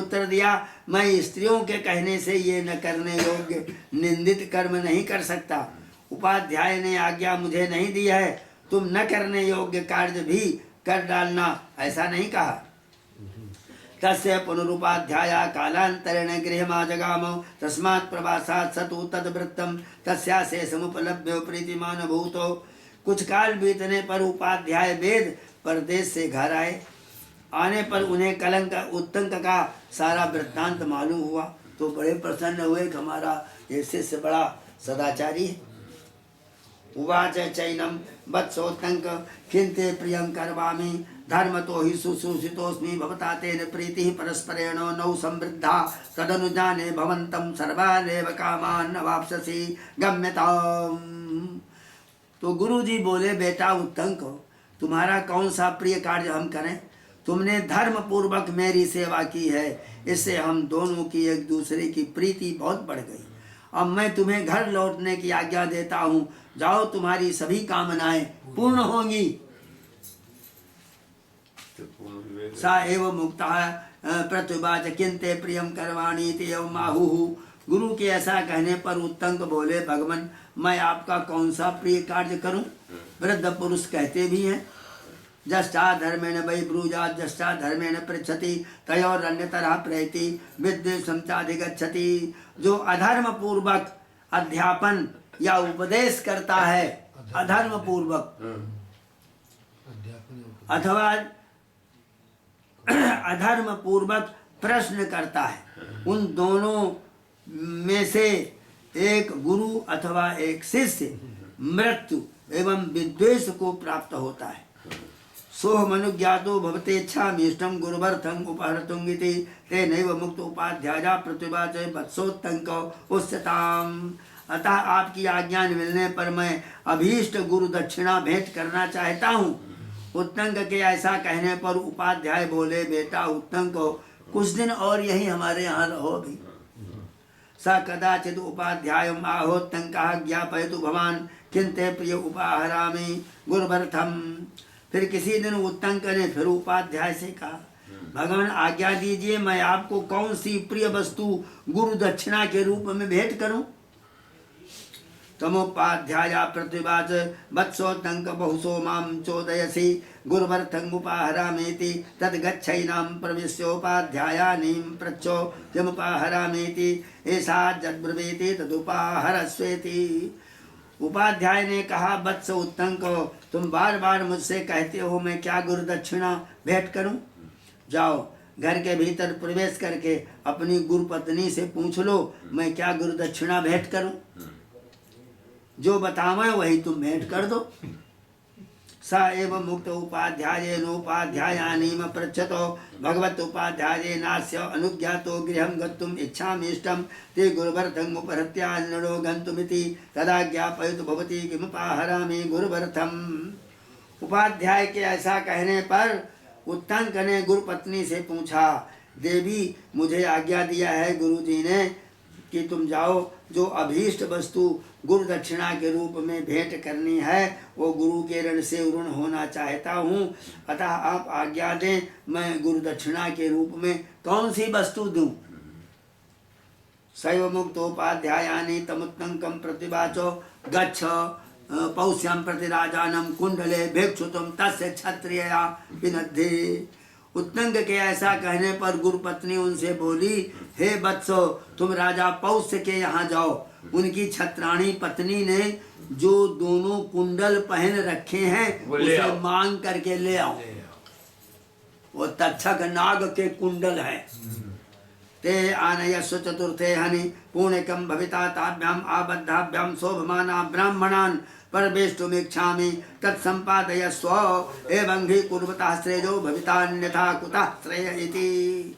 उत्तर दिया, मैं स्त्रियों के कहने से ये न करने योग्य निंदित कर्म नहीं कर सकता। उपाध्याय ने आज्ञा मुझे नहीं दी है, तुम न करने योग्य कार्य भी कर डालना, ऐसा नहीं कहा। तस्य पुनरुपाध्याय कालांतरेण गृहमाजगाम तस्मात् प्रवासात् स तु तद्वृत्तं तस्यासे समुपलभ्य प्रीतिमान भूतो। कुछ काल बीतने पर उपाध्याय वेद परदेश से घर आए। आने पर उन्हें कलंक उत्तंक का सारा वृत्तांत मालूम हुआ तो बड़े प्रसन्न हुए कि हमारा ये शिष्य बड़ा सदाचारी है। उवाच चैनम वत्सोत्तंक किंते प्रियं करवामि धर्म तो ही शुश्रूषितोऽस्मि भवता तेन प्रीति परस्परेण नौ समृद्धा तदनुजाने भवन्तं सर्वानेव कामान् वाप्स्यसि गम्यताम्। तो गुरु जी बोले, बेटा उत्तंक, तुम्हारा कौन सा प्रिय कार्य हम करें? तुमने धर्म पूर्वक मेरी सेवा की है, इससे हम दोनों की एक दूसरे की प्रीति बहुत बढ़ गई। अब मैं तुम्हें घर लौटने की आज्ञा देता हूँ, जाओ, तुम्हारी सभी कामनाएं पूर्ण होंगी। सा एव मुक्ता प्रत्युवाच किंते प्रियम करवाणी एवं आहुहु। गुरु के ऐसा कहने पर उत्तंक बोले, भगवान, मैं आपका कौन सा प्रिय कार्य करूं? वृद्ध पुरुष कहते भी हैं, जष्टा धर्मेण वै ब्रूजात् जष्टा धर्मेण पृच्छति तयोरन्यतरः प्रैति विद्वेषं चाधिगच्छति। जो अधर्म पूर्वक अध्यापन या उपदेश करता है, अधर्म पूर्वक अथवा अधर्म पूर्वक प्रश्न करता है, उन दोनों में से एक गुरु अथवा एक शिष्य मृत्यु एवं विद्वेष को प्राप्त होता है। सोह मनुज्ञातो भवते इच्छामीष्टं गुरुवर्थं उपहर्तुम् इति तेनैव मुक्त उपाध्याया प्रतिवाच वत्सोत्तंक उच्यताम्। अतः आपकी आज्ञा मिलने पर मैं अभीष्ट गुरु दक्षिणा भेंट करना चाहता हूँ। उत्तंक के ऐसा कहने पर उपाध्याय बोले, बेटा उत्तंक, कुछ दिन और यही हमारे यहाँ रहो भी। स कदाचित उपाध्यायम् आहोत्तंकः ज्ञापयतु भवान् किन्ते प्रिय उपाहरामि गुरुवर्थम्। फिर किसी दिन उत्तंक ने फिर उपाध्याय से कहा, भगवान आज्ञा दीजिए, मैं आपको कौन सी प्रिय वस्तु गुरु दक्षिणा के रूप में भेंट करूं? तमोपाध्याय प्रतिवाच वत्सोत्तंक बहुसो मां चोदयसि गुरुवर्थं उपाहरामीति तद्गच्छैनां प्रविश्योपाध्यायानीं पृच्छो यमुपाहरामीति ऐसा जद्ब्रवीति तदुपाहरस्वेति। उपाध्याय ने कहा, वत्स उत्तंक, तुम बार बार मुझसे कहते हो मैं क्या गुरु दक्षिणा भेंट करूं? जाओ, घर के भीतर प्रवेश करके अपनी गुरु पत्नी से पूछ लो मैं क्या गुरु दक्षिणा भेंट करूं। जो बतावे वही तुम भेंट कर दो। स एव मुक्त उपाध्यायेनोपाध्यायानीम पृच्छतो भगवत उपाध्यायेनास्य अनुज्ञातो गृहं गन्तुम् इच्छामीष्टं ते गुरुवर्थं उपहृत्यान्नो गन्तुमिति तदा ज्ञापयतु भवति किमुपाहरामि गुरुवर्थम्। उपाध्याय के ऐसा कहने पर उत्तंक ने गुरु पत्नी से पूछा, देवी, मुझे आज्ञा दिया है गुरु जी ने कि तुम जाओ, जो अभीष्ट वस्तु गुरु दक्षिणा के रूप में भेंट करनी है वो गुरु के ऋण से ऋण होना चाहता हूँ, अतः आप आज्ञा दें, मैं गुरु दक्षिणा के रूप में कौन सी वस्तु दूं? सैव मुक्तोपाध्यायानि तमुत्तंकं प्रतिवाचो गच्छ पौष्यं प्रति राजानं कुंडले भिक्षुतुं तस्य क्षत्रियया विनद्धि। उत्तंक के ऐसा कहने पर गुरु पत्नी उनसे बोली, हे वत्सो, तुम राजा पौष्य के यहाँ जाओ, उनकी छत्राणी पत्नी ने जो दोनों कुंडल पहन रखे हैं उसे मांग करके ले आओ। वो तक्षक नाग के कुंडल है। ते आनयस्व चतुर्थे हनि पुण्यकं भविता ताभ्याम आबद्धाभ्याम शोभमाना ब्राह्मणान् परवेष्टुमिच्छामि तत्सम्पादयस्व एवं ही कुर्वतः श्रेयो भवितान्यथा कुतः श्रेय इति।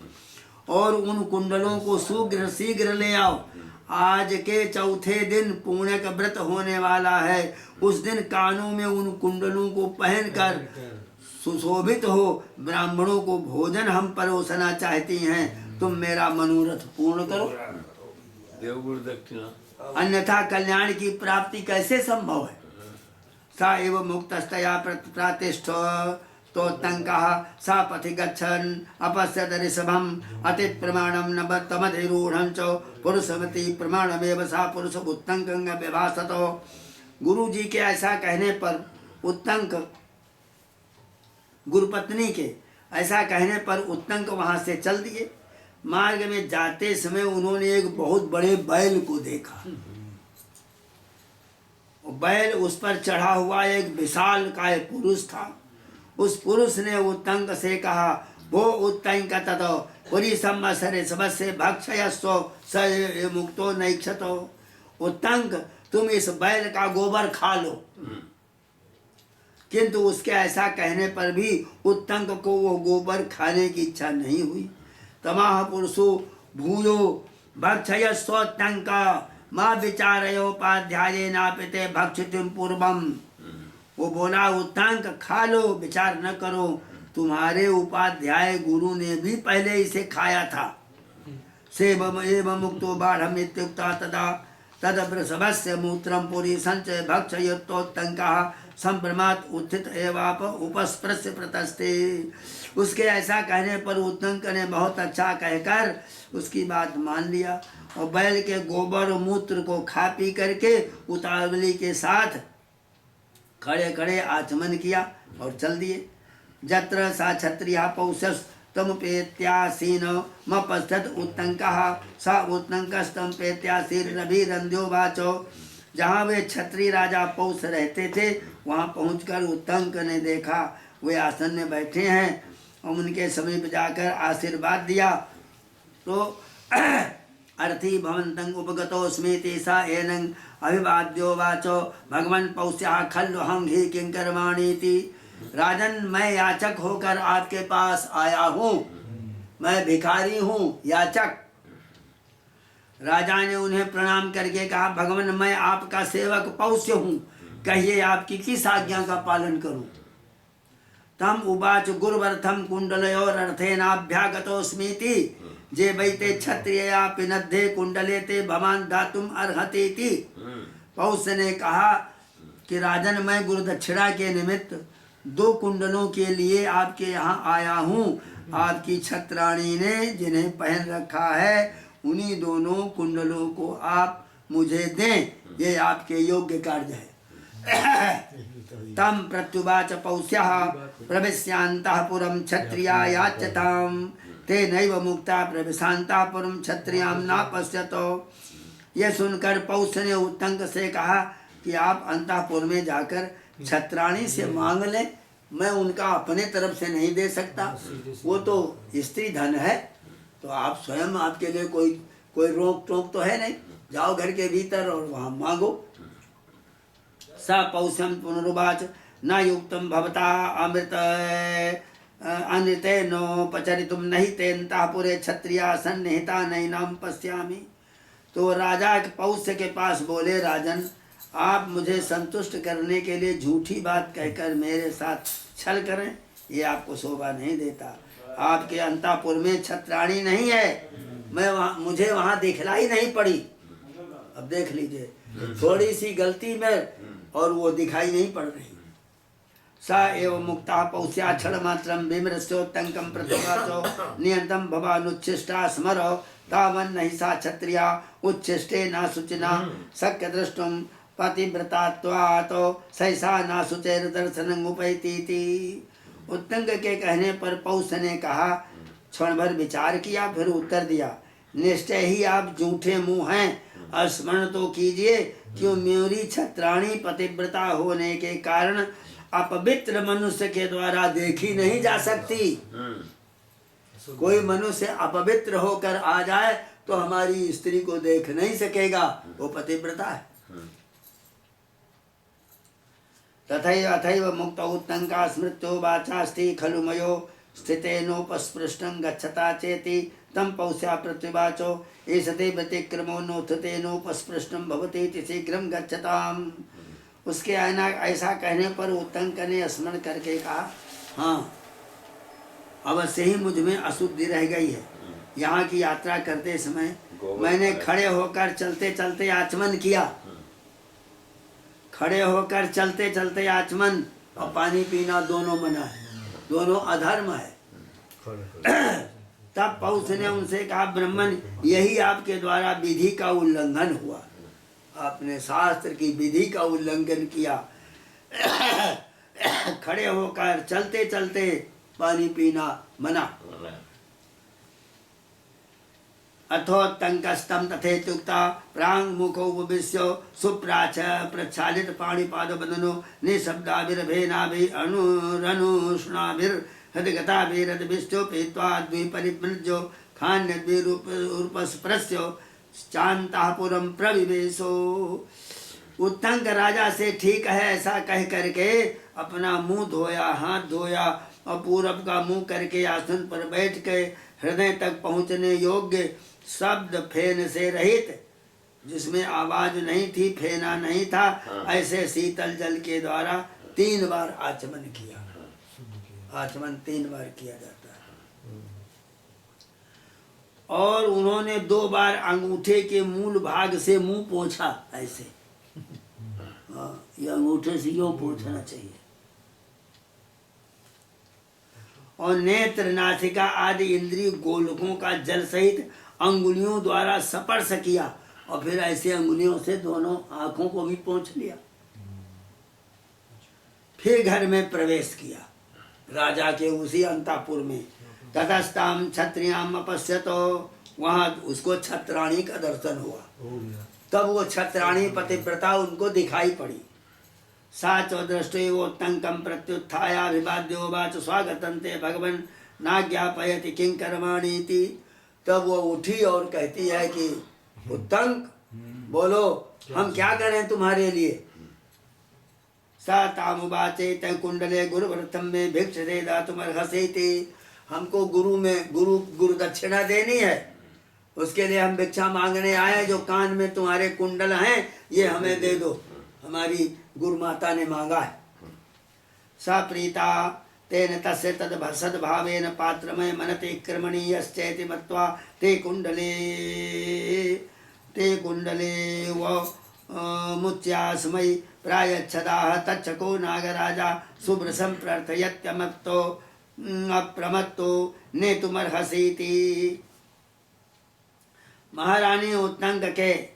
और उन कुंडलों को शीघ्र ले आओ। आज के चौथे दिन पुण्य का व्रत होने वाला है। उस दिन कानों में उन कुंडलों को पहनकर सुशोभित हो ब्राह्मणों को भोजन हम परोसना चाहती हैं। तुम मेरा मनोरथ पूर्ण करो, देव गुरु दक्षिणा, अन्यथा कल्याण की प्राप्ति कैसे संभव है। सा एव मुक्तस्तया प्रातिष्ठ तो तंकः सा पथि गच्छन् अपश्यत् ऋषभम् अति प्रमाणं न तमधिरूढ़ं च पुरुषमति प्रमाणमेव सा पुरुष उत्तंकं व्यभासतो। गुरु जी के ऐसा कहने पर उत्तंक, गुरुपत्नी के ऐसा कहने पर उत्तंक वहां से चल दिए। मार्ग में जाते समय उन्होंने एक बहुत बड़े बैल को देखा। बैल उस पर चढ़ा हुआ एक विशाल काय पुरुष था। उस पुरुष ने उत्तंक से कहा, वो उत्तंक ततो पुरी सम्मसरे सबसे भक्षयस्व स मुक्तो नैक्षतो। उत्तंक, तुम इस बैल का गोबर खा लो। किंतु उसके ऐसा कहने पर भी उत्तंक को वो गोबर खाने की इच्छा नहीं हुई। तमाह पुरुषो भूयो भक्षयस्वोत्तंक माँ विचारयोपाध्याय नापिते भक्षितुम पूर्वम। वो बोला, उत्तंक खा लो, विचार न करो, तुम्हारे उपाध्याय गुरु ने भी पहले इसे खाया था। सेवम एवं मुक्तो बाढ़ इत्युक्ता तदा तदवृषभस्य मूत्रम पुरी संचय भक्षयोत्तंकः संभ्रमात् उत्थित एवाप उपस्पृश्य प्रतस्ते। उसके ऐसा कहने पर उत्तंक ने बहुत अच्छा कहकर उसकी बात मान लिया और बैल के गोबर और मूत्र को खा पी करके उतावली के साथ खड़े खड़े आचमन किया और चल दिए। जत्र सा क्षत्रिया पौषस तमुपेत्यासीन मपश्यत उत्तंकः सा उत्तंकस्तम पेत्यासीरभिरंध्यो वाचो। जहाँ वे क्षत्रिय राजा पौष रहते थे वहाँ पहुंचकर उत्तंक ने देखा वे आसन में बैठे हैं और उनके समीप जाकर आशीर्वाद दिया। तो अर्थी भवन्तं उपगतोऽस्मीति सा एनं अभिवाद्यो वाचो भगवन् पौष्यः खल्व हम ही किंकरमाणीति। राजन, मैं याचक होकर आपके पास आया हूँ, मैं भिखारी हूँ, याचक। राजा ने उन्हें प्रणाम करके कहा, भगवान मैं आपका सेवक पौष्य हूँ, कहिए आपकी किस आज्ञा का पालन करूं। तम उवाच गुरुवर्थम कुंडलयोरर्थेनाभ्यागतोऽस्मीति जे वैते क्षत्रिया पिनद्धे कुंडले ते भवान दातुम अर्हतीति। पौष ने कहा कि राजन, मैं गुरु दक्षिणा के निमित्त 2 कुंडलों के लिए आपके यहाँ आया हूँ। आपकी छत्राणी ने जिन्हें पहन रखा है उन्हीं दोनों कुंडलों को आप मुझे दें, ये आपके योग्य कार्य है। तम प्रत्युवाच पौष्यः प्रविश्यान्तः पुरं क्षत्रिया याच्यताम् तेनैव मुक्ता प्रविशान्तः पुरं क्षत्रियां नापश्यतो। यह सुनकर पौष ने उत्तंक से कहा कि आप अंतःपुर में जाकर छत्राणी से मांग लें, मैं उनका अपने तरफ से नहीं दे सकता, वो तो स्त्री धन है, तो आप स्वयं, आपके लिए कोई रोक टोक तो है नहीं, जाओ घर के भीतर और वहाँ मांगो। स पौषम पुनरुवाच न युक्तम भवता अमृत अनृतेनोपचरितुम नहीं तेन्तापुरे क्षत्रिया सन्निहिता नैनाम पश्यामि। तो राजा पौष्य के पास बोले, राजन आप मुझे संतुष्ट करने के लिए झूठी बात कहकर मेरे साथ छल करें, ये आपको शोभा नहीं देता। आपके अंतापुर में छत्राणी नहीं है, मुझे वहाँ दिखलाई नहीं पड़ी। अब देख लीजिए, थोड़ी सी गलती में और वो दिखाई नहीं पड़ रही। सा एवं मुक्ता पौष्या क्षण मात्रम विमृश्योत्तंकम प्रतिवाचो नियंतम भवानुच्छिष्टा स्मरो तावन नहीं सा क्षत्रिया उच्छिष्टे न शुचिना शक्य दृष्टुम पतिव्रतात्वातो सहसा न शुचेर दर्शनं उपैतीति। उत्तंक के कहने पर पौष ने कहा, क्षण भर विचार किया, फिर उत्तर दिया, निश्चय ही आप झूठे मुंह हैं। स्मरण तो कीजिए क्यों मेरी छत्राणी पतिव्रता होने के कारण अपवित्र मनुष्य के द्वारा देखी नहीं जा सकती। कोई मनुष्य अपवित्र होकर आ जाए तो हमारी स्त्री को देख नहीं सकेगा, वो पतिव्रता है। तथैव अथैव मुक्त उत्तंका स्मृत्यो वाचास्ति खलु मयो स्थितेनोपस्पृष्टं गच्छता चेति तम पौष्या प्रतिवाचो एषते व्यतिक्रमो नोत्थतेनोपस्पृष्टं भवति इति शीघ्रं गच्छताम्। उसके ऐसा कहने पर उत्तंक ने स्मरण करके कहा, हाँ अवश्य ही मुझ में अशुद्धि रह गई है। यहाँ की यात्रा करते समय मैंने खड़े होकर चलते चलते आचमन किया, खड़े होकर चलते चलते आचमन और पानी पीना दोनों मना है। दोनों अधर्म है। तब पौष ने उनसे कहा, ब्राह्मण, यही आपके द्वारा विधि का उल्लंघन हुआ, आपने शास्त्र की विधि का उल्लंघन किया। खड़े होकर चलते चलते पानी पीना मना। अथोत्तंकस्तम तथेत्युक्ता प्रांग मुखो उपविश्य सुप्राच प्रक्षालित पाणिपाद बदनो निशब्दाभिर्भेनाभि अनुरनुष्णाभिर हृदगताभिरदभिष्टो पीत्वा द्विपरिमृज्यो खान्यद्विरूपस्प्रस्यो चान्तापुरं प्रविवेशो। उत्तंक राजा से ठीक है ऐसा कह करके अपना मुंह धोया, हाथ धोया और पूरब का मुंह करके आसन पर बैठ के हृदय तक पहुंचने योग्य शब्द फेन से रहित, जिसमें आवाज नहीं थी, फेना नहीं था, ऐसे शीतल जल के द्वारा 3 बार आचमन किया। आचमन 3 बार किया जाता है। और उन्होंने 2 बार अंगूठे के मूल भाग से मुंह पोंछा ऐसे। ये अंगूठे से यूं पोंछना चाहिए। और नेत्र, नासिका आदि इंद्रिय गोलकों का जल सहित अंगुलियों द्वारा स्पर्श किया और फिर ऐसे अंगुलियों से दोनों आंखों को भी पोंछ लिया। फिर घर में प्रवेश किया राजा के उसी अंतापुर में। ततस्ताम क्षत्रियाम अपश्यतो, वहां उसको छत्राणी का दर्शन हुआ। तब वो छत्राणी पतिव्रता उनको दिखाई पड़ी। साचो दृष्टोत्तंकम प्रत्युत्थायाभिवाद्यो वाच स्वागतं ते भगवन् नाज्ञापयति किंकर्माणीति। तब वो उठी और कहती है कि उत्तंक, बोलो हम क्या करें तुम्हारे लिए। सा तामुवाचे तय कुंडले गुरुव्रतम में भिक्ष दे दातुमर्हसीति। हमको गुरु दक्षिणा देनी है, उसके लिए हम भिक्षा मांगने आए। जो कान में तुम्हारे कुंडल हैं ये हमें दे दो, हमारी गुरु माता ने मांगा है। सा प्रीता तेन तस्य तद सद्भावेन पात्रमय मनते कर्मणीयश्चेति मत्वा ते कुंडले व मुच्यास्मै प्रायच्छदाः। तच्छको नागराजा शुभ्रसं प्रार्थयत्यमत्तो अप्रमत्तो नेतुमर्हसीति। महारानी उत्तंक के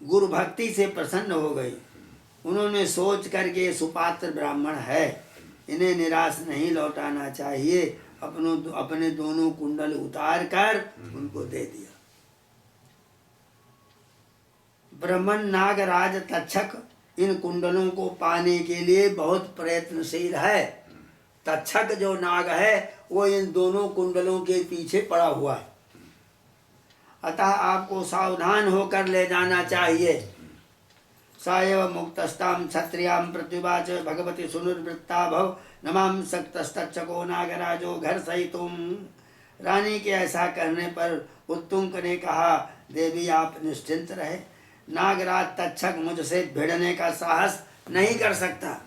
गुरु भक्ति से प्रसन्न हो गई। उन्होंने सोच करके सुपात्र ब्राह्मण है, इन्हें निराश नहीं लौटाना चाहिए। अपने दोनों कुंडल उतार कर उनको दे दिया। ब्राह्मण नागराज तक्षक इन कुंडलों को पाने के लिए बहुत प्रयत्नशील है। तक्षक जो नाग है वो इन दोनों कुंडलों के पीछे पड़ा हुआ है, अतः आपको सावधान होकर ले जाना चाहिए। सायव मुक्तस्ताम क्षत्रियाम प्रतिवाच भगवती सुनुर्वृत्ता भव नमाम सक्तस्तक्षको नागराजो घर सहितुम। रानी के ऐसा कहने पर उत्तुंक ने कहा, देवी आप निश्चिंत रहे, नागराज तक्षक मुझसे भिड़ने का साहस नहीं कर सकता।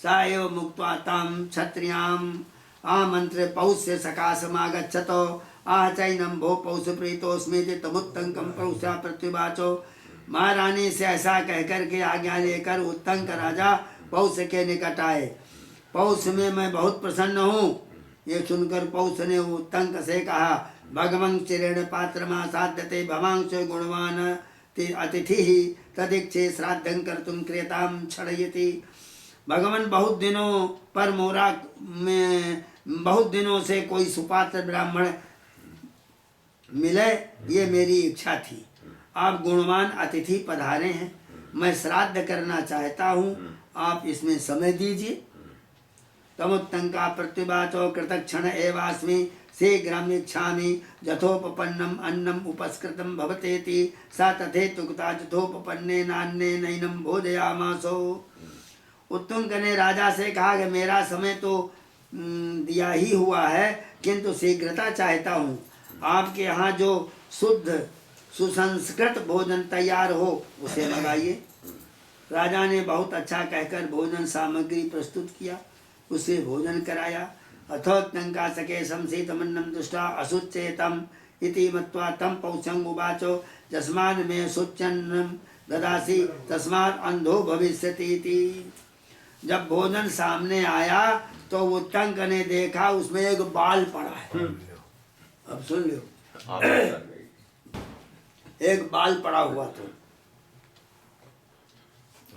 सायव मुक्त्वा ताम क्षत्रियाम आमंत्रे पौष्य सकाशमागच्छतो आचैनम भो पौष प्रीतोस्मे तमुत्तंकम पौषा प्रत्युवाचो। महारानी से ऐसा कहकर के आज्ञा लेकर उत्तंक राजा पौष के निकट आए। पौष में मैं बहुत प्रसन्न हूँ। ये सुनकर पौष ने उत्तंक से कहा, भगवं चिरेण पात्रमा साध्यते भवांश गुणवान अतिथि तदीक्षे श्राद्धं कर्तुं क्रियतां क्षणयति। भगवान बहुत दिनों से कोई सुपात्र ब्राह्मण मिले, ये मेरी इच्छा थी। आप गुणवान अतिथि पधारे हैं, मैं श्राद्ध करना चाहता हूँ, आप इसमें समय दीजिए। तमुत्तंका प्रत्युवाचो कृतक्षण एवास्मि शीघ्रं इच्छामि यथोपपन्नम अन्नम उपस्कृतं भवतेति। सा तथेत्युक्ता यथोपपन्ने नान्ने नैनं भोजयामासो। उत्तुंक ने राजा से कहा कि मेरा समय तो दिया ही हुआ है, किंतु शीघ्रता चाहता हूँ। आपके यहाँ जो शुद्ध सुसंस्कृत भोजन तैयार हो उसे मंगाइए। राजा ने बहुत अच्छा कहकर भोजन सामग्री प्रस्तुत किया, उसे भोजन कराया। अथोत्तंका सके संसीतमन्नं दृष्ट्वा अशुचेतम इति मत्वा तं पौषं उवाचो यस्मान् मे शुच्यन्नं ददासि तस्मात् अंधो भविष्यति इति। जब भोजन सामने आया तो उत्तंक ने देखा उसमें एक बाल पड़ा है। अब सुन लो, एक बाल पड़ा हुआ तो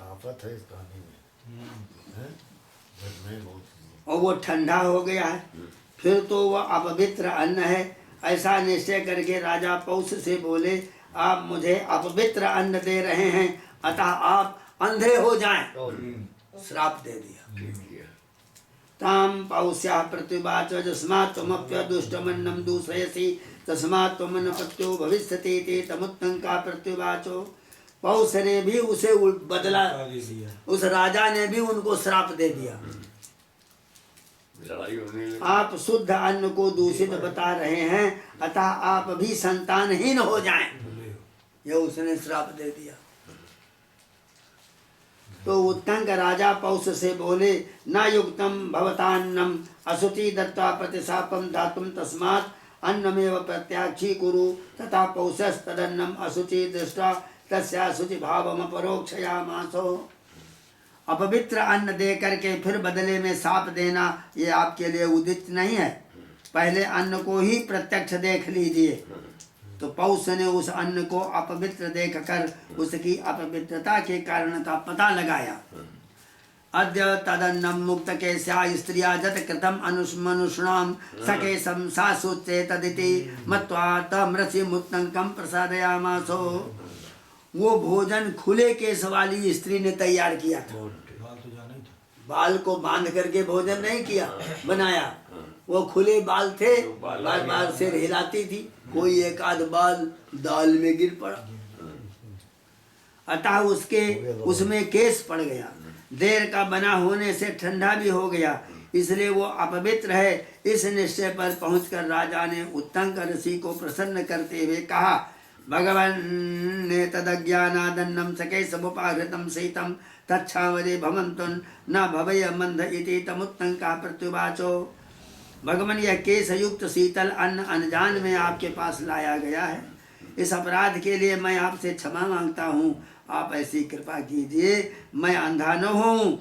आफत है इस कहानी में, हैं? जग में बहुत और वो ठंडा हो गया है, फिर तो वह अपवित्र अन्न है। ऐसा निश्चय करके राजा पौष से बोले, आप मुझे अपवित्र अन्न दे रहे हैं, अतः आप अंधे हो जाएं। श्राप दे दिया। ताम पौष्या प्रत्युवाच जस्मात् त्वमप्यदुष्टमन्नं दूषयसि तस्मात् त्वमन्नपत्यो भविष्यति ते तमुत्तंका प्रत्युवाचो। पौष ने भी उसे बदला, उस राजा ने भी उनको श्राप दे दिया। लड़ाई होने लगी। आप शुद्ध अन्न को दूषित बता रहे हैं, अतः आप भी संतानहीन हो जाएं। यह उसने श्राप दे दिया। तो उत्तंक राजा पौष से बोले, न युक्तम भवतान्नम अशुचि दत्ता प्रतिशापम धातुम तस्मात् अन्नमेव प्रत्याक्षी कुरु। तथा पौषस्तदन्नम अशुचि दृष्टा तस्याशुचि भावम परोक्षयामासो। अपवित्र अन्न दे करके फिर बदले में साप देना, ये आपके लिए उदित नहीं है। पहले अन्न को ही प्रत्यक्ष देख लीजिए। तो पौष ने उस अन्न को अपवित्र देखकर उसकी अपवित्रता के कारण का पता लगाया। अद्य तदन्नम मुक्त के स्त्रिया जत कृतम मनुष्णाम सके सासुचे तदिति मत्वा तमृषि मुत्तंकम प्रसादयामासो। वो भोजन खुले केस वाली स्त्री ने तैयार किया था। बाल को बांध करके भोजन नहीं किया, बनाया। वो खुले बाल थे, बार बार सिर हिलाती थी, कोई एक आध बाल दाल में गिर पड़ा, अतः उसमें केस पड़ गया। देर का बना होने से ठंडा भी हो गया, इसलिए वो अपवित्र है। इस निश्चय पर पहुंचकर राजा ने उत्तंक ऋषि को प्रसन्न करते हुए कहा, भगवान ने तदज्ञानादन्नम सके समुपाहृतम शीतम तच्छावरे भवंतुन न भवय मंद इति तमुत्तंका प्रत्युवाचो। भगवान, यह केस युक्त शीतल अन्न अनजान में आपके पास लाया गया है। इस अपराध के लिए मैं आपसे क्षमा मांगता हूँ। आप ऐसी कृपा कीजिए, मैं अंधा न हूँ।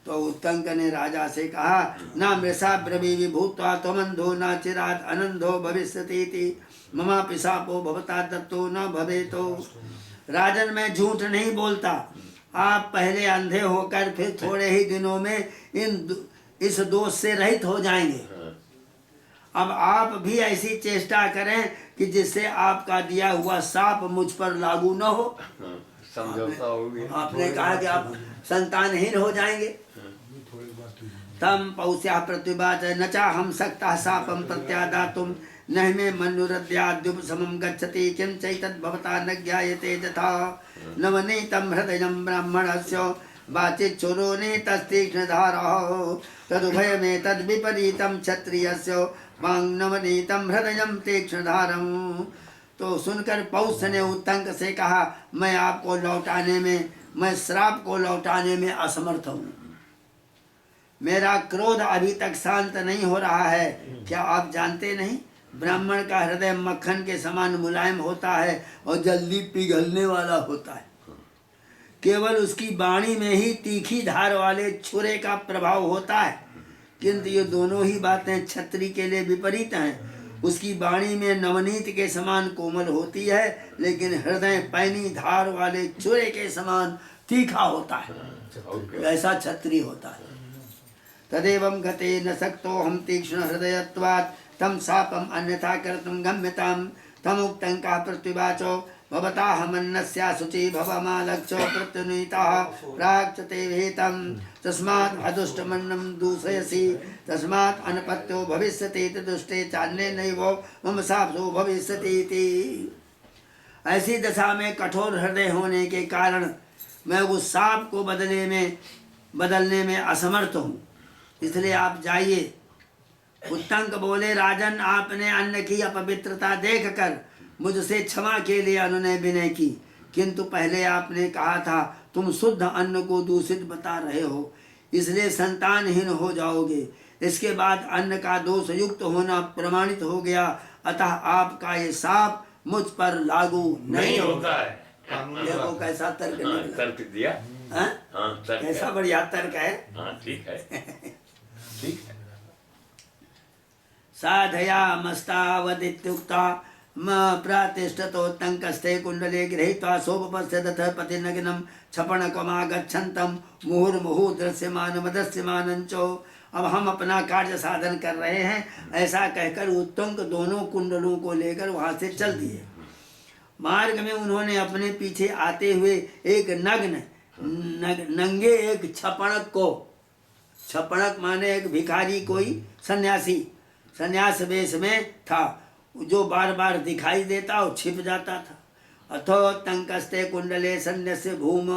तो उत्तंक ने राजा से कहा, न मृषा ब्रवीमि भूत्वा त्वमन्धो न चिराद अनंधो भविष्यति ममा पिशापो भवता दत्तो न भवेतो। राजन, मैं झूठ नहीं बोलता। आप पहले अंधे होकर फिर थोड़े ही दिनों में इस दोष से रहित हो जाएंगे। अब आप भी ऐसी चेष्टा करें कि जिससे आपका दिया हुआ शाप मुझ पर लागू न हो। समझौता हो गया। आपने कहा कि आप संतानहीन हो जाएंगे। तम पौष्या प्रत्युवाच न चाहम सक्ता शापम प्रत्यादातुम न मे मनुरद्याद्युपशमं गच्छति किं चैतद्भवता न ज्ञायते यथा नवनीतं हृदयं ब्राह्मणस्य वाचिच्छुरो नेतस्तीक्ष्णधारः तदुभयमेतद्विपरीतं क्षत्रियस्य वाङ्नवनीतं हृदयं तीक्ष्णधारम्। तो सुनकर पौष ने उत्तंक से कहा, मैं आपको लौटाने में, मैं श्राप को लौटाने में असमर्थ हूँ। मेरा क्रोध अभी तक शांत नहीं हो रहा है। क्या आप जानते नहीं, ब्राह्मण का हृदय मक्खन के समान मुलायम होता है और जल्दी पिघलने वाला होता है। केवल उसकी वाणी में ही तीखी धार वाले छुरे का प्रभाव होता है, किंतु ये दोनों ही बातें क्षत्रिय के लिए विपरीत हैं। उसकी वाणी में नवनीत के समान कोमल होती है, लेकिन हृदय पैनी धार वाले छुरे के समान तीखा होता है। ऐसा क्षत्रिय होता है। तदेवं गते न शक्तो हम तीक्ष्ण हृदयत्वात् तम शापम अन्यथा कर्तुं गम्यतां तमुक्तंका प्रत्युवाचो भवता हमन्नस्या शुचि भवमालक्ष्य प्रत्युनीताः प्राक्चते वेतं तस्मात् अदुष्टमन्नं दूषयसि तस्मात् अनपत्यो भविष्यति इति दुष्टे चान्ये नैव मम शापो भविष्यति इति। ऐसी दशा में कठोर हृदय होने के कारण मैं उस शाप को बदलने में असमर्थ हूँ। इसलिए आप जाइए। उत्तंक बोले, राजन, आपने अन्न की अपवित्रता देखकर मुझसे क्षमा के लिए अनुनय विनय की, किंतु पहले आपने कहा था तुम शुद्ध अन्न को दूषित बता रहे हो, इसलिए संतानहीन हो जाओगे। इसके बाद अन्न का दोष युक्त होना प्रमाणित हो गया, अतः आपका ये शाप मुझ पर लागू नहीं होता है। देखो कैसा तर्क निकला। तर्क दिया। हाँ? हाँ तर्क है। कैसा बढ़िया तर्क है। हाँ ठीक है ठीक है। साधया मस्तावदित्युक्ता म प्रातिष्ठतोत्तङ्कस्थे कुण्डले गृहीत्वा सोपपश्यदथ पतिनग्नं क्षपणकमागच्छन्तं मुहुर्मुहुः दृश्यमानमदृश्यमानञ्चो। अब हम अपना कार्य साधन कर रहे हैं, ऐसा कहकर उत्तंक दोनों कुंडलों को लेकर वहां से चल दिए। मार्ग में उन्होंने अपने पीछे आते हुए एक नंगे एक छपणक को, छपणक माने एक भिखारी, कोई सन्यासी, सन्यास वेश में था, जो बार बार दिखाई देता और छिप जाता था। अथो तंकस्ते कुंडले सन्यस्य भूम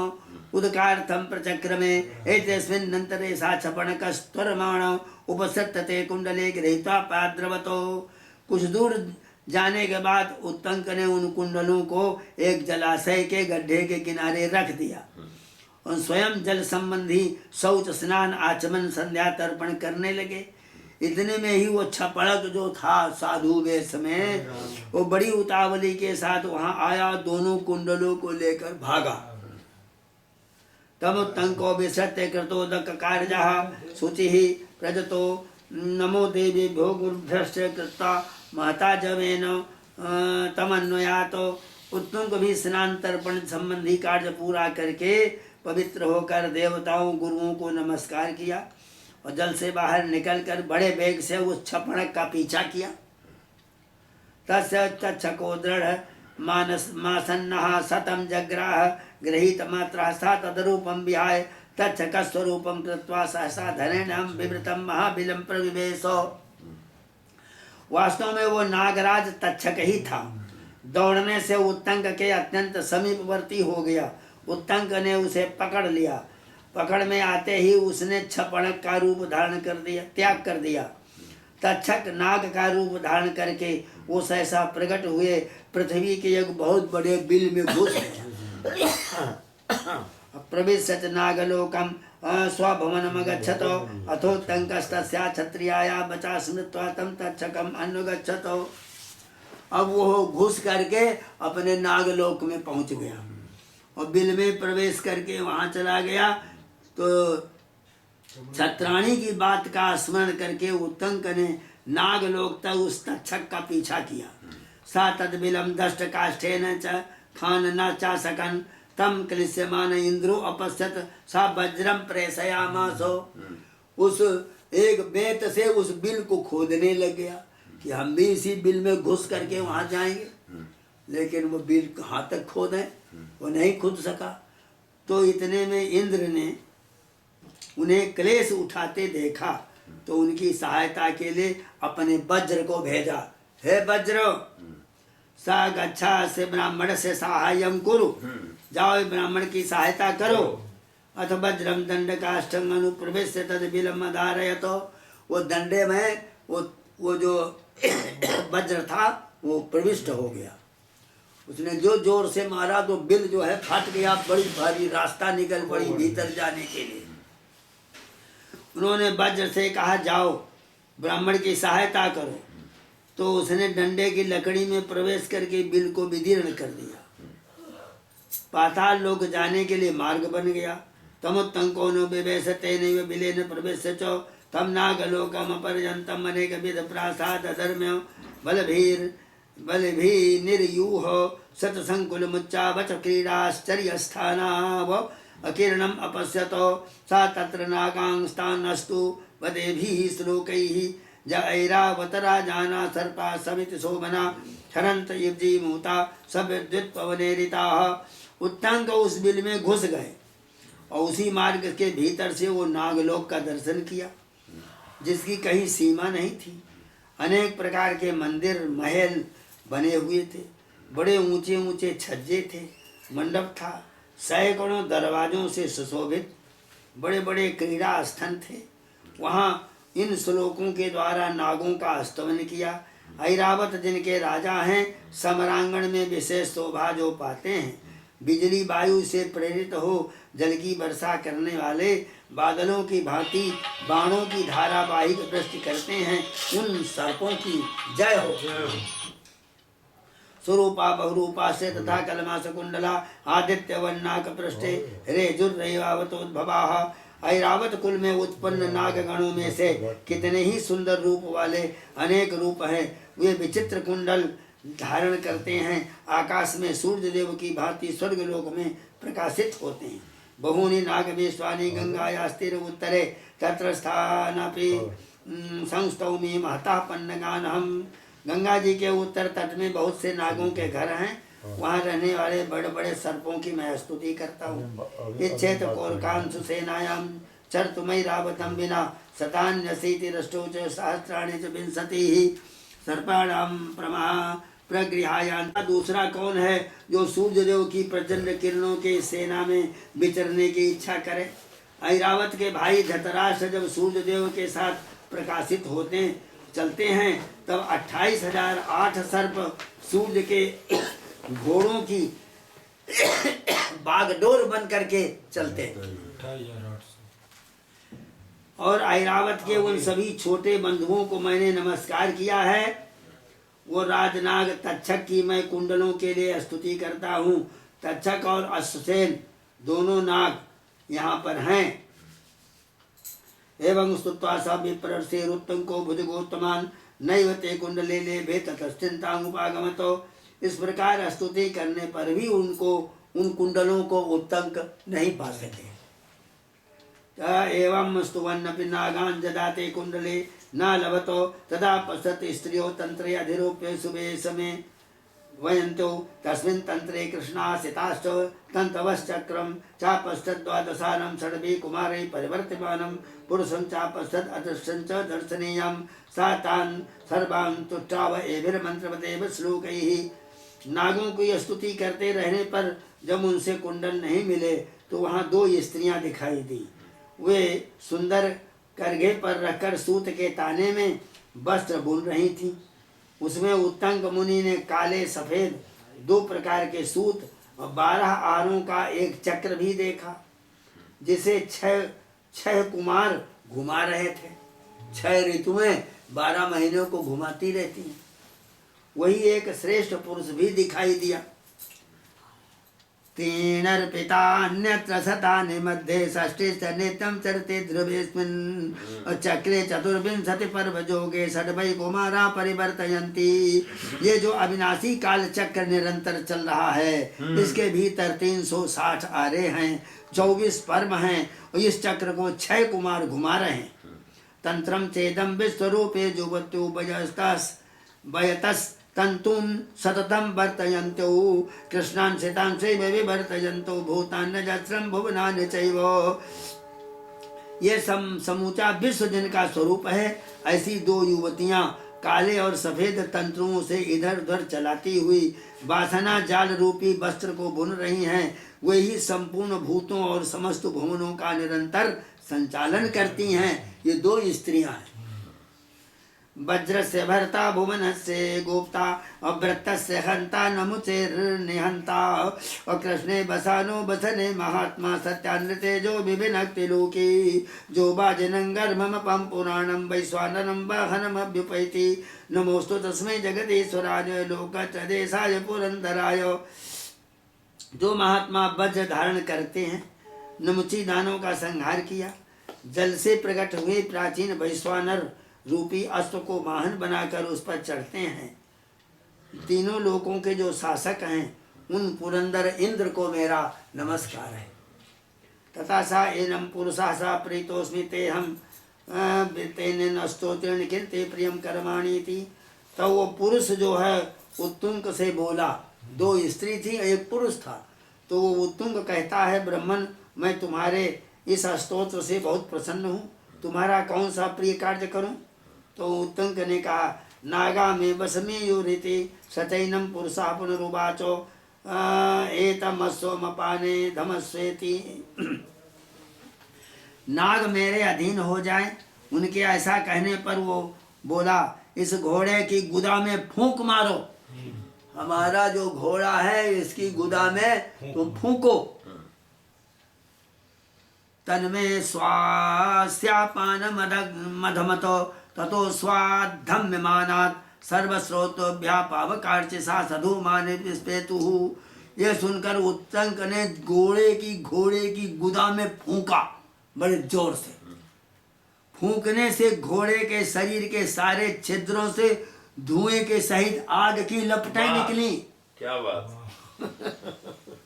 उदकार्थम प्रचक्रमे एतस्मिन्नन्तरे सा छपणकस्त्वरमाण उपसत्तते कुंडले गृहीत्वा पाद्रवतो। कुछ दूर जाने के बाद उत्तंक ने उन कुंडलों को एक जलाशय के गड्ढे के किनारे रख दिया और स्वयं जल संबंधी शौच, स्नान, आचमन, संध्या तर्पण करने लगे। इतने में ही वो छपड़क जो था साधु वेश में, वो बड़ी उतावली के साथ वहां आया, दोनों कुंडलों को लेकर भागा। तब उत्तंको विसत्य कृतोदक कार्यः शुचिः प्रजतो नमो देवेभ्यो गुरुभ्यश्च कृत्वा महता जवेन तमन्वयातो। उत्तंक भी स्नान तर्पण संबंधी कार्य पूरा करके पवित्र होकर देवताओं गुरुओं को नमस्कार किया और जल से बाहर निकलकर बड़े वेग से उस छपणक का पीछा किया। तस्य तच्छको दृढ़ मासन्नः सतं जग्राह गृहीत मात्रः सा तदरूपं विहाय तच्छकस्वरूपं कृत्वा सहसा धनेन विवृतं महाबिलं प्रविवेशो। वास्तव में वो नागराज तक्षक ही था। दौड़ने से उत्तंक के अत्यंत समीपवर्ती हो गया। उत्तंक ने उसे पकड़ लिया। पकड़ में आते ही उसने छपणक का रूप धारण कर दिया, त्याग कर दिया। तक्षक नाग का रूप धारण करके वो सहसा प्रकट हुए, पृथ्वी के एक बहुत बड़े बिल में घुस गए। प्रविश्य नागलोकम स्वभवनमगच्छतो अथोत्तंकस्तस्या क्षत्रियाया बचा स्मृत्वा तम तक्षकम अनुगच्छतो। अब वो घुस करके अपने नागलोक में पहुंच गया और बिल में प्रवेश करके वहां चला गया। तो छत्राणी की बात का स्मरण करके उत्तंक ने नागलोक तक उस तक्षक का पीछा किया। सा तद्बिलम दष्ट काष्ठेन च खान न चा सकन तम क्लिश्यमान इंद्रो अपश्यत सा वज्रम प्रेषयामासो। उस एक बेत से उस बिल को खोदने लग गया कि हम भी इसी बिल में घुस करके वहां जाएंगे, लेकिन वो बिल कहाँ तक खोदें, वो नहीं खुद सका। तो इतने में इंद्र ने उन्हें क्लेश उठाते देखा तो उनकी सहायता के लिए अपने वज्र को भेजा। हे वज्र, सा गच्छा से ब्राह्मण से सहायम कुरु, जाओ ब्राह्मण की सहायता करो। अथ वज्रम दंड काष्ठं अनुप्रवेश तद बिलम धारयतो। वो दंडे में वो जो वज्र था वो प्रविष्ट हो गया। उसने जो जोर से मारा तो बिल जो है फट गया, बड़ी भारी रास्ता निकल पड़ी भीतर जाने के लिए। उन्होंने वज्र से कहा जाओ ब्राह्मण की सहायता करो। तो उसने डंडे की लकड़ी में प्रवेश करके बिल को विदीर्ण कर दिया। पाताल लोक जाने के लिए मार्ग बन गया। तमुत्तंको नो विवेश तेनैव बिलेन प्रवेश चो तम नागलोकम पर्यंतम अनेक विध प्रासाद धर्म्य बलभी निर्यूह सतसंकुल मुच्चावच क्रीडाश्चर्य स्थानाव अकीर्णम अपश्यतो। सा तत्र नागांस्तानस्तु वदेभिः श्लोकैः जैरावतरा जाना सर्पा समिति शोभना क्षरंत युवजी मूता सब विद्युत पवनेरिताः। उत्तंक उस बिल में घुस गए और उसी मार्ग के भीतर से वो नागलोक का दर्शन किया, जिसकी कहीं सीमा नहीं थी। अनेक प्रकार के मंदिर महल बने हुए थे, बड़े ऊंचे ऊंचे छज्जे थे, मंडप था, सैकड़ों दरवाजों से सुशोभित बड़े बड़े क्रीड़ा स्थल थे। वहाँ इन श्लोकों के द्वारा नागों का स्तवन किया। ऐरावत जिनके राजा हैं, समरांगण में विशेष शोभा जो पाते हैं, बिजली वायु से प्रेरित हो जल की वर्षा करने वाले, बादलों की भांति बाणों की धारावाहिक वृष्टि करते हैं, उन सर्पों की जय हो। स्वरूपा बहुरूपा से तथा कलमास कुंडला आदित्य वर्णाक पृष्ठे रेजुर्रैवावतोद्भवाः। ऐरावत कुल में उत्पन्न नाग गणों में से कितने ही सुंदर रूप वाले अनेक रूप हैं। वे विचित्र कुंडल धारण करते हैं, आकाश में सूर्य देव की भांति स्वर्गलोक में प्रकाशित होते हैं। बहूनि नाग विश्वानि गंगायास्तिर उत्तरे तत्र स्थानापि संस्तौमि महता पन्नगानहम्। गंगा जी के उत्तर तट में बहुत से नागों के घर हैं, वहाँ रहने वाले बड़े बड़े सर्पों की मैं स्तुति करता हूँ। इच्छेत कोरकांशु सेनायाम चरतुमयि रावतम विना शतान्यशीति रष्टो च सहस्राणि च विंशतिः सर्पाणाम प्रमा प्रगृहायान। दूसरा कौन है जो सूर्यदेव की प्रचंड किरणों के सेना में विचरने की इच्छा करे। ऐरावत के भाई धतराष्ट्र जब सूर्यदेव के साथ प्रकाशित होते चलते हैं तब 28,008 सर्प सूर्य के घोड़ों की बागडोर बन करके चलते हैं। और ऐरावत के उन सभी छोटे बंधुओं को मैंने नमस्कार किया है। वो राजनाग तक्षक की मैं कुंडलों के लिए स्तुति करता हूँ। तक्षक और अश्वसेन दोनों नाग यहाँ पर हैं। एवं स्तुत्वा स विप्रर्षेरुत्तम को भुजगोत्तमान नैव ते कुंडले ले भे ततश्चिंतामुपागमतो। इस प्रकार स्तुति करने पर भी उनको उन कुंडलों को उत्तंक नहीं पा सके। एवं स्तुवन्नपि नागान् जदाते कुंडले न लभतो तदा पश्यत स्त्रियो तंत्रे अधिरूप्य शुभे समय वयन्तो तस्मिन् तंत्रे कृष्णासिताश्च तन्तवश्चक्रं चापश्यत् द्वादशानं षड्भि कुमारै परिवर्त्यमानं पुरुषं चापश्यत् अदृश्यं च दर्शनीयं सा तान् सर्वान् तुष्टाव एभिर्मन्त्रवदेव श्लोकैः। नागों की स्तुति करते रहने पर जब उनसे कुंडल नहीं मिले तो वहाँ दो स्त्रियां दिखाई दी। वे सुंदर करघे पर रखकर सूत के ताने में वस्त्र बुन रही थीं। उसमें उत्तंक मुनि ने काले सफेद 2 प्रकार के सूत और 12 आरों का एक चक्र भी देखा, जिसे 6 कुमार घुमा रहे थे। 6 ऋतुएं 12 महीनों को घुमाती रहती हैं। वही एक श्रेष्ठ पुरुष भी दिखाई दिया। तीनर्पितान्यत्र शतानि मध्ये षष्ठीश्च नित्यं चरते ध्रुवेस्मिन् चक्रे 24 पर्वजोगे षड्भै कुमारा परिवर्तयन्ति। ये जो अविनाशी काल चक्र निरंतर चल रहा है, इसके भीतर 360 आरे हैं, 24 पर्व हैं और इस चक्र को 6 कुमार घुमा रहे हैं। तंत्रम चेदम विश्वरूपे जुवत्यो वयतस् तंतून सततम वर्तयन्तो कृष्णान् शीतांशैव विवर्तयन्तो भूतान्यजस्रं भुवनानि चैव। ये समूचा विश्व जिनका स्वरूप है, ऐसी 2 युवतियां काले और सफेद तंतुओं से इधर उधर चलाती हुई वासना जाल रूपी वस्त्र को बुन रही हैं। वही संपूर्ण भूतों और समस्त भुवनों का निरंतर संचालन करती हैं। ये 2 स्त्रियां हैं। वज्रस्य भर्ता भुवनस्य गोप्ता अवृत्तस्य हन्ता नमुचेर्निहन्ता और कृष्णे बसानो बसने महात्मा सत्यानृतेजो विभिनक्ति लोके जो बाजनंगर्ममपं पुराणं वैश्वानरं वाहनमभ्युपैति नमोस्तु तस्मै जगदीश्वराय लोकत्रदेशाय पुरंदराय। जो महात्मा वज्र धारण करते हैं, नमुची दानों का संहार किया, जल से प्रकट हुए प्राचीन वैश्वानर रूपी अश्व को वाहन बनाकर उस पर चढ़ते हैं, तीनों लोकों के जो शासक हैं, उन पुरंदर इंद्र को मेरा नमस्कार है। तथा सा एनम पुरुषा सा प्रीतोस्मि तेहम तेन स्तोत्रेण कीर्ति प्रियम कर्माणि थी। तो वो पुरुष जो है उत्तुंग से बोला। 2 स्त्री थी, 1 पुरुष था। तो वो उत्तुंग कहता है, ब्रह्मन मैं तुम्हारे इस स्तोत्र से बहुत प्रसन्न हूँ, तुम्हारा कौन सा प्रिय कार्य करूँ। तो उत्तंक ने कहा, नागा में बसमे योरिति सचैनम पुरुषा पुनरुवाचो एतमस्वमपाने धमस्वेति। नाग मेरे अधीन हो जाए। उनके ऐसा कहने पर वो बोला, इस घोड़े की गुदा में फूंक मारो। हमारा जो घोड़ा है इसकी गुदा में तुम फूंको। तन्मे स्वास्यापान मधमतो ततो स्वाधम्यमानात् सर्वस्रोतोभ्यापावकार्चिसा साधु माने विस्पेतु। ये सुनकर उत्तंक ने घोड़े की गुदा में फूंका, बड़े जोर से। फूंकने से घोड़े के शरीर के सारे छिद्रों से धुएं के सहित आग की लपटें वाह। निकली। क्या बात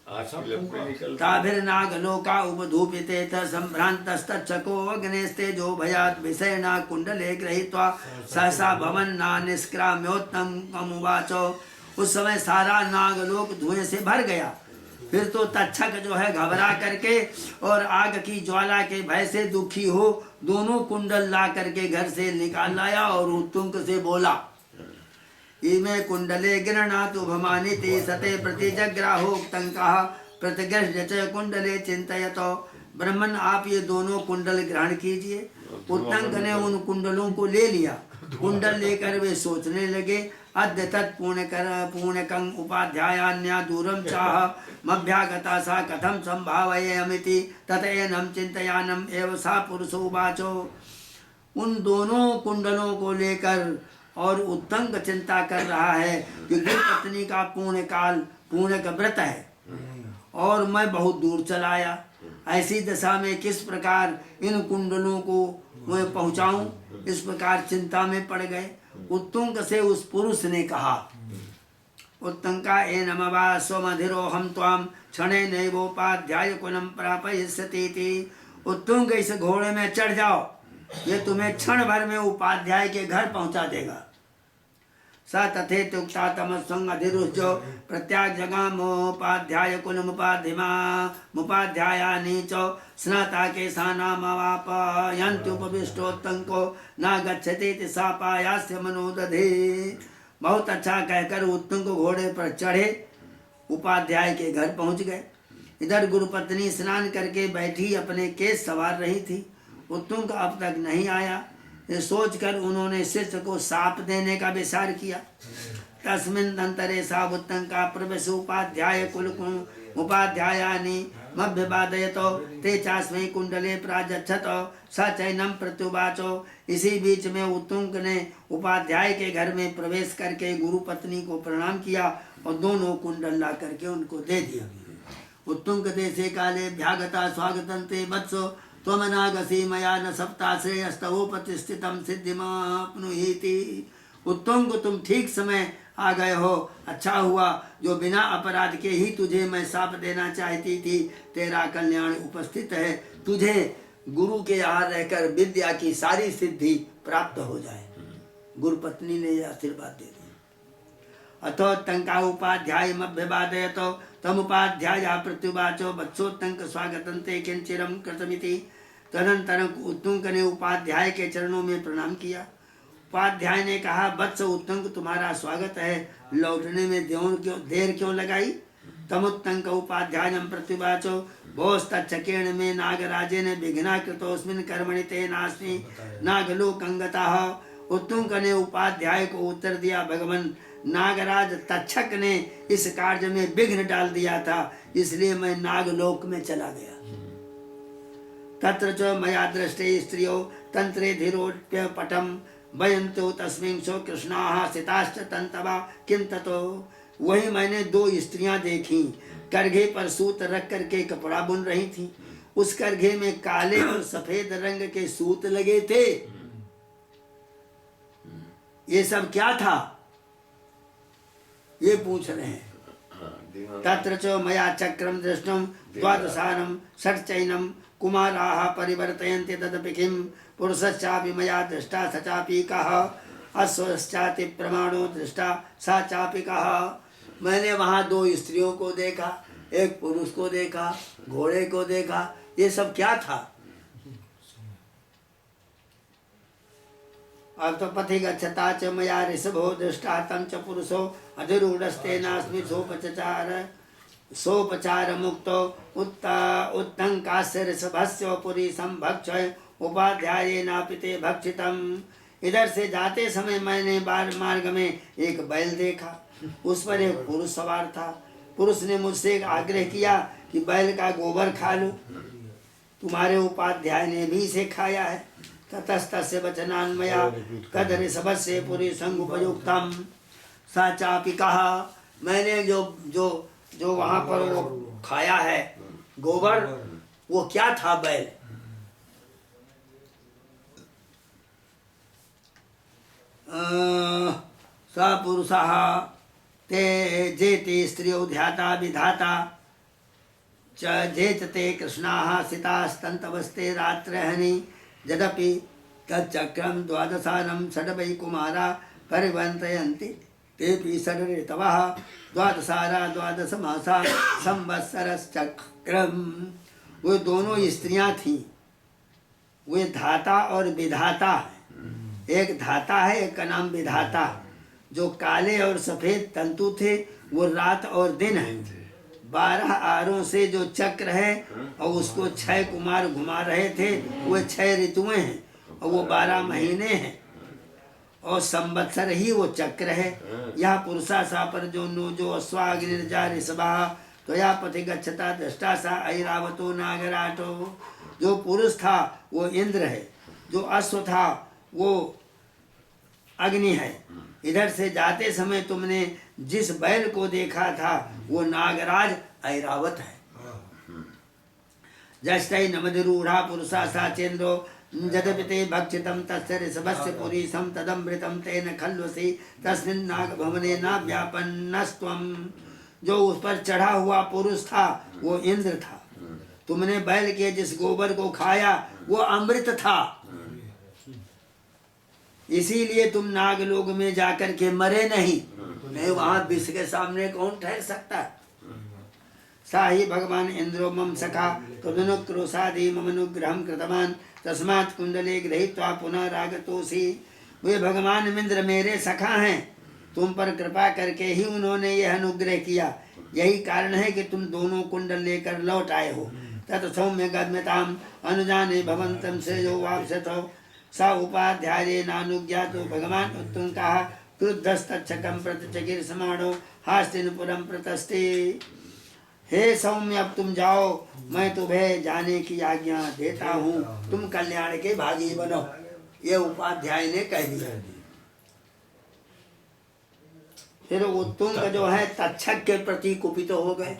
आज की लपटें निकल ताभिर्नागलोका उपधूपिते थ सम्भ्रान्तस्तच्छको अग्नेस्तेजो भयात् विषयेण कुण्डले गृहीत्वा सहसा भवन्ना निष्क्राम्योत्तममुवाचो। उस समय सारा नागलोक धुएं से भर गया। फिर तो तक्षक जो है घबरा करके और आग की ज्वाला के भय से दुखी हो दोनों कुंडल ला करके घर से निकाल लाया और उत्तुंग से बोला, इमे कुंडले गृह्णातु भमानिति सते प्रतिजग्राहो तंकः प्रतिगृह्य च कुंडले चिंतयतो। ब्राह्मण आप ये दोनों कुंडल ग्रहण कीजिए। उत्तंक ने उन कुंडलों को ले लिया। कुंडल लेकर वे सोचने लगे, अद्य तत् पुण्यकं उपाध्यायान्या दूरं चाह मभ्यागता सा कथं संभावयेयमिति ततएनं चिंतयानम् एव सा पुरुषो उवाचो। उन दोनों कुंडलों को लेकर और उत्तंक चिंता कर रहा है कि गुरु पत्नी का पुण्य का व्रत है और मैं बहुत दूर चला आया। ऐसी दशा में किस प्रकार इन कुंडलों को मैं पहुंचाऊं, इस प्रकार चिंता में पड़ गए। उत्तुंग से उस पुरुष ने कहा, उत्तंका ए नमवा स्वमधिरो हम त्वाम क्षणे नैवोपाध्याय कुलम प्रापयिष्यति। उत्तुंग इस घोड़े में चढ़ जाओ, ये तुम्हें क्षण भर में उपाध्याय के घर पहुंचा देगा। स तथेत्युक्ता तमस्वं अधिरुह्यो प्रत्याग जगामोपाध्याय कुलमुपाध्यायानि च स्नाता केशानामवापयन्त्युपविष्टोत्तंको न गच्छतीति सा पायास्य मनोदधे। बहुत अच्छा कहकर उत्तंक घोड़े पर चढ़े, उपाध्याय के घर पहुंच गए। इधर गुरुपत्नी स्नान करके बैठी अपने केस सवार रही थी। उत्तुंग अब तक नहीं आया, ये सोचकर उन्होंने शिष्य को साप देने का विचार किया। तस्मिन् अंतरे सा उत्तंका प्रवेश उपाध्याय कुल उपाध्यायानि मभ्यवादयतो ते चास्मै कुंडले प्राजच्छत स चैनम प्रत्युवाचो। इसी बीच में उत्तुंग ने उपाध्याय के घर में प्रवेश करके गुरु पत्नी को प्रणाम किया और दोनों कुंडल ला करके उनको दे दिया। उत्तुंग देशे काले भ्यागता स्वागतंते वत्सो त्वमनागसी मया न सप्ताश्रेयस्तवोपतिष्ठितं सिद्धिमाप्नुहीति। उत्तुंग तुम ठीक समय आ गए हो, अच्छा हुआ जो बिना अपराध के ही तुझे मैं शाप देना चाहती थी। तेरा कल्याण उपस्थित है, तुझे गुरु के यहाँ रहकर विद्या की सारी सिद्धि प्राप्त हो जाए। गुरु पत्नी ने यह आशीर्वाद दे दिया। अथो तंका उपाध्याय मभ्यवादयतो तमुपाध्याय प्रत्युवाचो वत्सोत्तंक स्वागतंते किंचिरम कृतमिति। तदनंतरम उत्तुंग ने उपाध्याय के चरणों में प्रणाम किया। उपाध्याय ने कहा, वत्स उत्तंक तुम्हारा स्वागत है, लौटने में देर क्यों लगाई। तमुत्तंक उपाध्यायं प्रत्युवाचो भोस्तच्छकेन में नागराजेन विघ्ना कृतोस्मिन् कर्मणि ते नास्मि नागलोकं गतः। उत्तुंग ने उपाध्याय को उत्तर दिया, भगवान नागराज तक्षक ने इस कार्य में विघ्न डाल दिया था, इसलिए मैं नागलोक में चला गया। तत्र च मया दृष्टे स्त्रियो तंत्रे धीरोप्य पटम वयंतो तस्मिन् सो कृष्णाः सिताश्च तंतवा किं ततो। वही मैंने दो स्त्रियां देखी, करघे पर सूत रख करके कपड़ा बुन रही थी। उस करघे में काले और सफेद रंग के सूत लगे थे। ये सब क्या था, ये पूछ रहे हैं। तत्र च मया चक्रम दृष्टम द्वादशानं षट्चैनं कुमाराः परिवर्तयन्ति तदपि किं पुरुषश्चापि मया दृष्टा स चापि कः अश्वश्चाति प्रमाणो दृष्टा सा चापि कः। मैंने वहाँ दो स्त्रियों को देखा, एक पुरुष को देखा, घोड़े को देखा, ये सब क्या था। अब तो पथि गच्छता च मया ऋषभो दृष्टा तं च पुरुषो अधिरूढस्तेनास्मि सोपचार मुक्तो उत्तंकास्य ऋषभस्य पुरी संभक्षय उपाध्यायेनापिते भक्षितम्। इधर से जाते समय मैंने मार्ग में एक बैल देखा, उस पर एक पुरुष सवार था। पुरुष ने मुझसे आग्रह किया कि बैल का गोबर खा लो, तुम्हारे उपाध्याय ने भी इसे खाया है। ततस्तस्य वचनान्मया कद ऋषभस्य पुरी संगुपयुक्तम। सा चापि कहा, मैंने जो जो जो वहां पर वो खाया है गोबर, वो क्या था? बैल। स पुरुषः ते जेते स्त्रियो ध्याता विधाता च जेत ते कृष्णाः सितास्तन्तवस्ते रात्रहनि यदपि तच्चक्रं द्वादशानं षड् वै कुमारा परिवर्तयन्ति तेऽपि षड् ऋतवः द्वादशारा द्वादशमासा संवत्सरश्चक्रम्। वो दोनों स्त्रियां थीं, वे धाता और विधाता है। एक धाता है, एक का नाम विधाता। जो काले और सफेद तंतु थे वो रात और दिन है। 12 आरों से जो चक्र है और उसको 6 कुमार घुमा रहे थे, वो 6 ऋतुएं हैं और वो 12 महीने हैं और संवत्सर ही वो चक्र है। यह पुरुषा सा पर जो अश्वाग्निर्जा ऋषभा त्वया पथि गच्छता दृष्टा सा ऐरावतो नागराटो। जो पुरुष था वो इंद्र है, जो अश्व था वो अग्नि है। इधर से जाते समय तुमने जिस बैल को देखा था वो नागराज ऐरावत है। जष्टै नमधिरूढ़ा पुरुषा सा चेन्द्रो यद्यपि भक्षितं तस्य ऋषभस्य पुरीशं तदमृतं तेन खल्वसि तस्मिन् नागभवने नाव्यापन्नस्त्वं। जो उस पर चढ़ा हुआ पुरुष था वो इंद्र था। तुमने बैल के जिस गोबर को खाया वो अमृत था, इसीलिए तुम नागलोक में जाकर के मरे नहीं। नहीं, वहां विष के सामने कौन ठहर सकता है? सा ही भगवान इंद्रो मम सखा तदनुक्रोशादि मम अनुग्रहं कृतवान तस्मात् कुंडले गृहीत्वा पुनः रागतोषि। वे भगवान इंद्र मेरे सखा हैं, तुम पर कृपा करके ही उन्होंने यह अनुग्रह किया। यही कारण है कि तुम दोनों कुंडल लेकर लौट आए हो। तत् सौम्य गम्यताम अनुजाने भवंतम से जो वापसतो सा उपाध्याय नानुज्ञातो। भगवान उत्तम कहा क्रुद्धस्तच्छकं प्रतिचकिर समाणो हास्तिनपुरम प्रतस्ते। हे सौम्य, अब तुम जाओ, मैं तुम्हें जाने की आज्ञा देता हूँ, तुम कल्याण के भागी बनो। ये उपाध्याय ने कह दिया। फिर उत्तुंग जो है तक्षक के प्रति कुपित हो गए।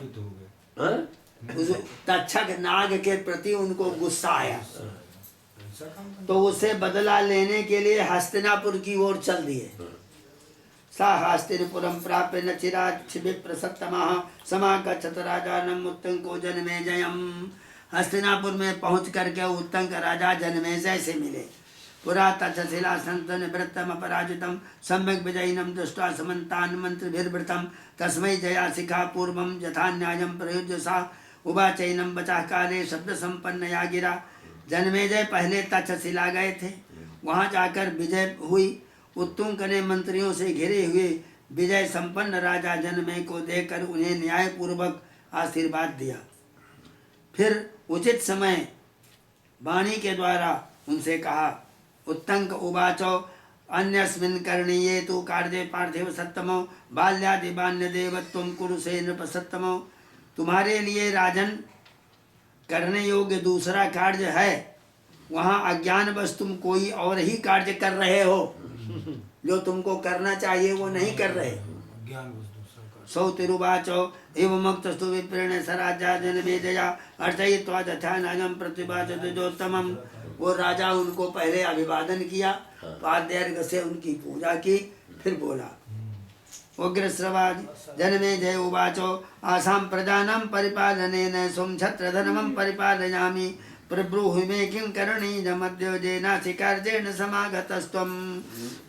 उस तक्षक नाग के प्रति उनको गुस्सा आया, तो उसे बदला लेने के लिए हस्तिनापुर की ओर चल दिए। सा हस्तिनापुरम प्राप्य न चिरात् विप्रसत्तमः समागच्छत राजानम् उत्तंको जनमेजयम्। हस्तिनापुर में पहुंच करके उत्तंक राजा जनमेजय से मिले। पुरा तक्षशिला संतन वृत्तम अपराजितम सम्यक विजयिनम दृष्ट्वा समन्तान् मंत्रिभिर्वृतम तस्मै जया शिखा पूर्वम यथा न्यायम प्रयुज्य सा उवाचैनम बचा काले शब्द संपन्न या गिरा। जनमेजय पहले तक्षशिला गए थे, वहां जाकर विजय हुई। उत्तुंग ने मंत्रियों से घिरे हुए विजय संपन्न राजा जनमेजय को देखकर उन्हें न्याय पूर्वक आशीर्वाद दिया। फिर उचित समय वाणी के द्वारा उनसे कहा, उत्तंक उवाचो अन्यस्मिन् करणीये तु कार्ये पार्थिव सत्तमो बाल्यादि बान्य देवत्वं कुरुषे नृप सत्तमो। तुम्हारे लिए राजन करने योग्य दूसरा कार्य है, वहाँ अज्ञानवश तुम कोई और ही कार्य कर रहे हो। जो तुमको करना चाहिए वो नहीं कर रहे। सौतिरुवाचो एवं मुक्तस्तु विप्रेण स राजा जनमेजया अर्चयित्वा तथा नागम प्रतिवाचोत्तमम्। वो राजा उनको पहले अभिवादन किया, पाद्यार्घ्य से उनकी पूजा की, फिर बोला। उग्रश्रवाज जनमेजय उवाचो आसां प्रजानां परिपालनेन स्वं छत्रधर्मं परिपालयामि प्रब्रूहि मे किं करणीयमद्योजेनाधिकार्येण समागतस्त्वं।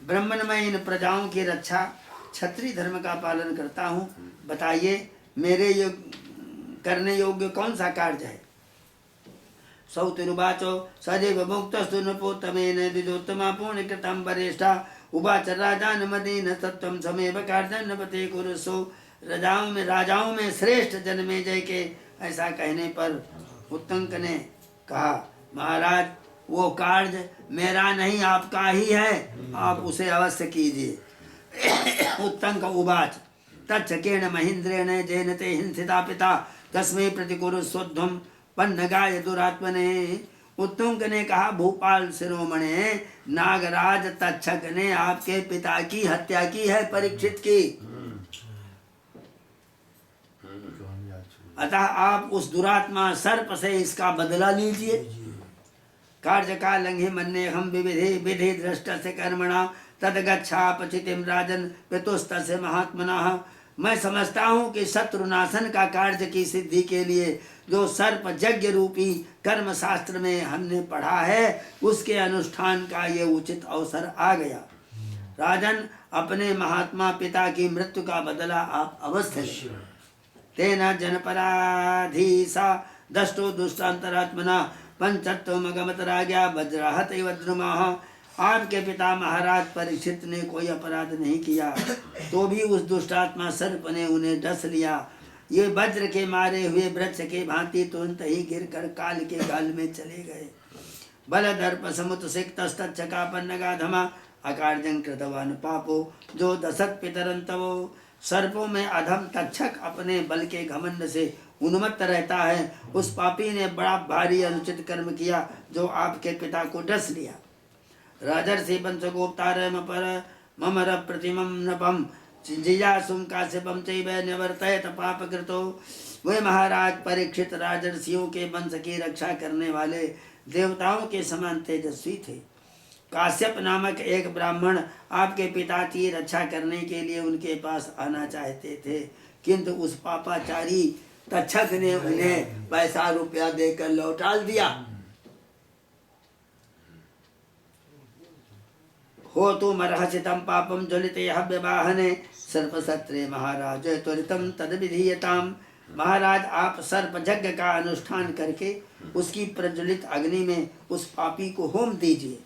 ब्राह्मण मैं इन प्रजाओं की रक्षा क्षत्रिय धर्म का पालन करता हूँ, बताइए मेरे करने योग्य कौन सा कार्य है? सौतिरुवाचो सदैव मुक्तस्तु नृपोत्तमेन द्विजोत्तमा पूर्णकृतं वरिष्ठा उवाच राजान मदीन तत्त्वं समेव कार्यान् नपते कुरुषु। राजाओं में श्रेष्ठ जनमेजय के ऐसा कहने पर उत्तंक ने कहा, महाराज वो कार्य मेरा नहीं आपका ही है, आप उसे अवश्य कीजिए। उत्तंक उवाच तच्छकेन महीन्द्रेण जेन ते हिंसिता पिता तस्मै प्रतिकुरुष्वध्वं पन्नगाय दुरात्मने। उत्तुंग ने कहा, भूपाल शिरोमणे, नागराज तक्षक ने आपके पिता की हत्या की है, परीक्षित की। अतः आप उस दुरात्मा सर्प से इसका बदला लीजिए। कार्य का लंघे मन्ने हम विविधे विधि दृष्ट से कर्मणा तद गच्छापचितिम राजन पितुस्तस्य महात्मनः। मैं समझता हूँ कि शत्रुनाशन का कार्य की सिद्धि के लिए जो सर्प यज्ञ रूपी कर्म शास्त्र में हमने पढ़ा है, उसके अनुष्ठान का ये उचित अवसर आ गया। राजन, अपने महात्मा पिता की मृत्यु का बदला आप अवश्य लें। तेना जनपराधीसा दष्टो दुष्टांतरात्मना पंचत्वमगमत राजा वज्राहत वज्रमाह। आपके पिता महाराज परीक्षित ने कोई अपराध नहीं किया, तो भी उस दुष्टात्मा सर्प ने उन्हें डस लिया। ये वज्र के मारे हुए वृक्ष के भांति तुरंत ही गिरकर काल के गाल में चले गए। बल दर्प समुत सिक्तस्तच्चकापन्नगाधमा अकार्यं कृतवान पापो जो दशक पितरंतवो। सर्पों में अधम तक्षक अपने बल के घमंड से उन्मत्त रहता है। उस पापी ने बड़ा भारी अनुचित कर्म किया जो आपके पिता को डस लिया। राजर्षि पंचगोप्तारम पर ममर प्रतिमं नपम जिजासुम काश्यपम चैव निवर्तयत पापकृतो। वे महाराज परीक्षित राजर्षियों के वंश की रक्षा करने वाले देवताओं के समान तेजस्वी थे। काश्यप नामक एक ब्राह्मण आपके पिता की रक्षा करने के लिए उनके पास आना चाहते थे, किंतु उस पापाचारी तक्षक ने उन्हें पैसा रुपया देकर लौटा दिया। हो तो मरहसितम पापम ज्वलिते हव्यवाहने सर्पसत्रे महाराज त्वरितम तद विधीयताम। महाराज, आप सर्प यज्ञ का अनुष्ठान करके उसकी प्रज्वलित अग्नि में उस पापी को होम दीजिए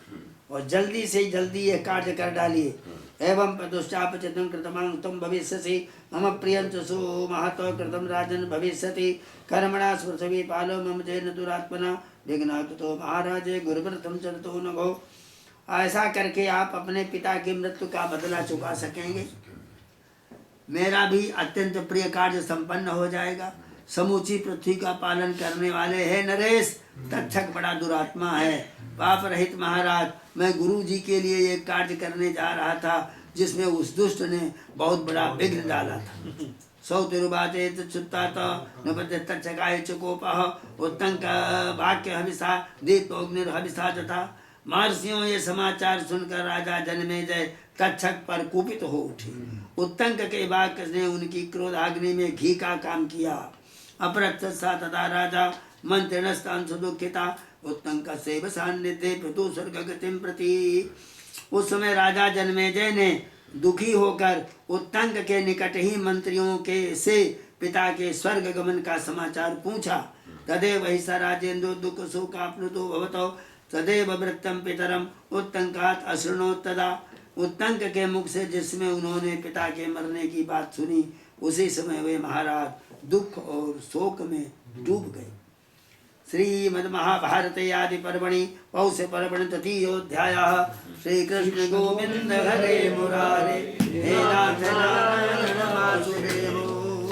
और जल्दी से जल्दी यह कार्य कर डालिए। एवं पदुश्चापचितं कृतमां त्वं भविष्यसि मम प्रियं च सो महतो कृतं राजन् भविष्यति कर्मणा स्पृथवी पालो मम जेन दुरात्मना विघ्नाकृतो महाराजे गुरुव्रतं चरतो नभो। ऐसा करके आप अपने पिता की मृत्यु का बदला चुका सकेंगे। मेरा भी अत्यंत प्रिय कार्य संपन्न हो जाएगा। समूची पृथ्वी का पालन करने वाले है नरेश, तक्षक बड़ा दुरात्मा है। पाप रहित महाराज, मैं गुरु जी के लिए एक कार्य करने जा रहा था जिसमें उस दुष्ट ने बहुत बड़ा विघ्न डाला था। सौ तिरुबाचे चुत्तात नपते तक्षकाय चकोपः उत्तंक वाक्य हविषा दीपोग्निर्हविषा तथा। महर्षियों, ये समाचार सुनकर राजा जनमेजय तक्षक पर कुपित हो उठे। उत्तंक के वाक्य ने उनकी क्रोधाग्नि में घी का काम किया। अप्रत्यक्षा तथा राजा मंत्रिणस्तान सुदुखिता उत्तंक सेव सान्निध्य पितु स्वर्ग गतिम प्रति। उस समय राजा जनमेजय ने दुखी होकर उत्तंक के निकट ही मंत्रियों के से पिता के स्वर्ग गमन का समाचार पूछा। तदेव वही स राजेन्द्रो दुख शोकाप्लुतो भवतो तदेव वृत्तम पितरम उत्तंकात अशृणोत्तदा। उत्तंक के मुख से जिसमें उन्होंने पिता के मरने की बात सुनी, उसी समय वे महाराज दुख और शोक में डूब गए। श्रीमद् महाभारते आदि पर्वणि पौष पर्वणि तृतीयोऽध्यायः। श्री कृष्ण गोविंद हरे मुरारे हे नाथ नारायण वासुदेव।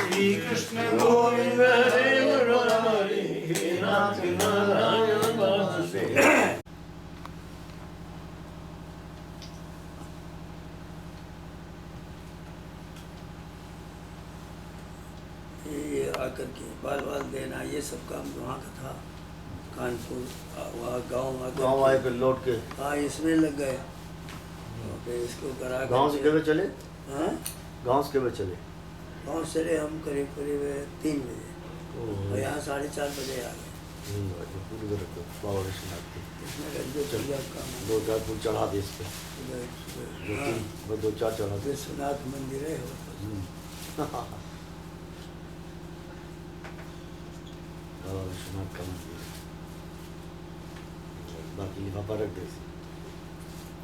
श्री कृष्ण गोविंद हरे मुरारे हे नाथ नारायण वासुदेव। ये आकर के बाल बाल देना, ये सब काम वहाँ का था। कानपुर वहाँ गाँव आए फिर लौट के हाँ इसमें लग गए। फिर इसको करा गाँव से कब चले? हाँ गाँव से कब चले? गाँव से चले हम करीब करीब 3 बजे और यहाँ 4:30 बजे आ गए। पूरी बाबा विश्वनाथ के इसमें रंजो चलिया काम 2-4 फूल चढ़ा दे इस पे, सुबह 2-4 चढ़ा दे। विश्वनाथ मंदिर है बाबा विश्वनाथ का मंदिर। बाकी लिफाफा रख दे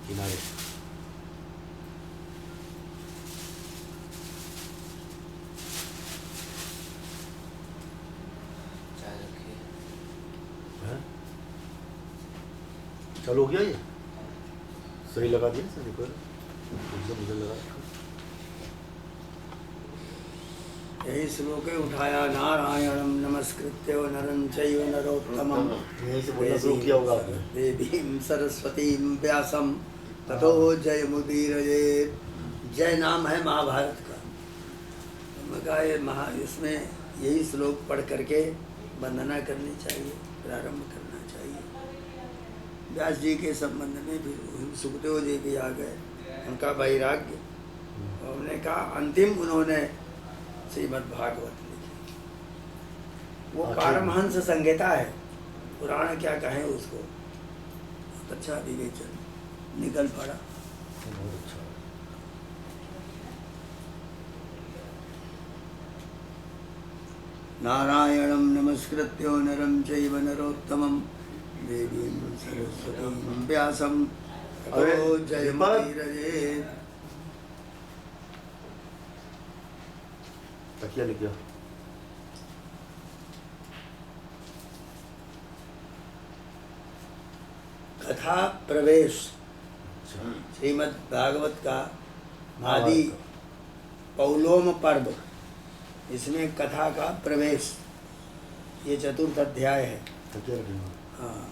किनारे। चलो हो गया ये सही लगा दिया सही पर एकदम मुझे लगा। यही श्लोक है उठाया नारायणम नमस्कृत्य नरं चैव नरोत्तमं यहीं से बोलना शुरू किया होगा आपने। देवीं सरस्वतीं व्यासं ततो जयमुदीरये। जय नाम है महाभारत का। हमने कहा ये इसमें यही श्लोक पढ़ करके वंदना करनी चाहिए, प्रारंभ करना चाहिए। व्यास जी के संबंध में भी सुखदेव जी भी आ गए, उनका वैराग्य। उन्होंने कहा अंतिम उन्होंने श्रीमद् भागवत लिखी। वो पारमहंस संहिता है, पुराण क्या कहें उसको। बहुत अच्छा विवेचन निकल पड़ा। बहुत अच्छा। नारायणं नमस्कृत्य नरं चैव नरोत्तमं देवीं सरस्वतीं व्यासं ततो जयमुदीरये। तकिया लिख गया। कथा प्रवेश श्रीमद् भागवत का आदि पौलोम पर्व, इसमें कथा का प्रवेश, ये चतुर्थ अध्याय है। तकिया लिखना। हाँ,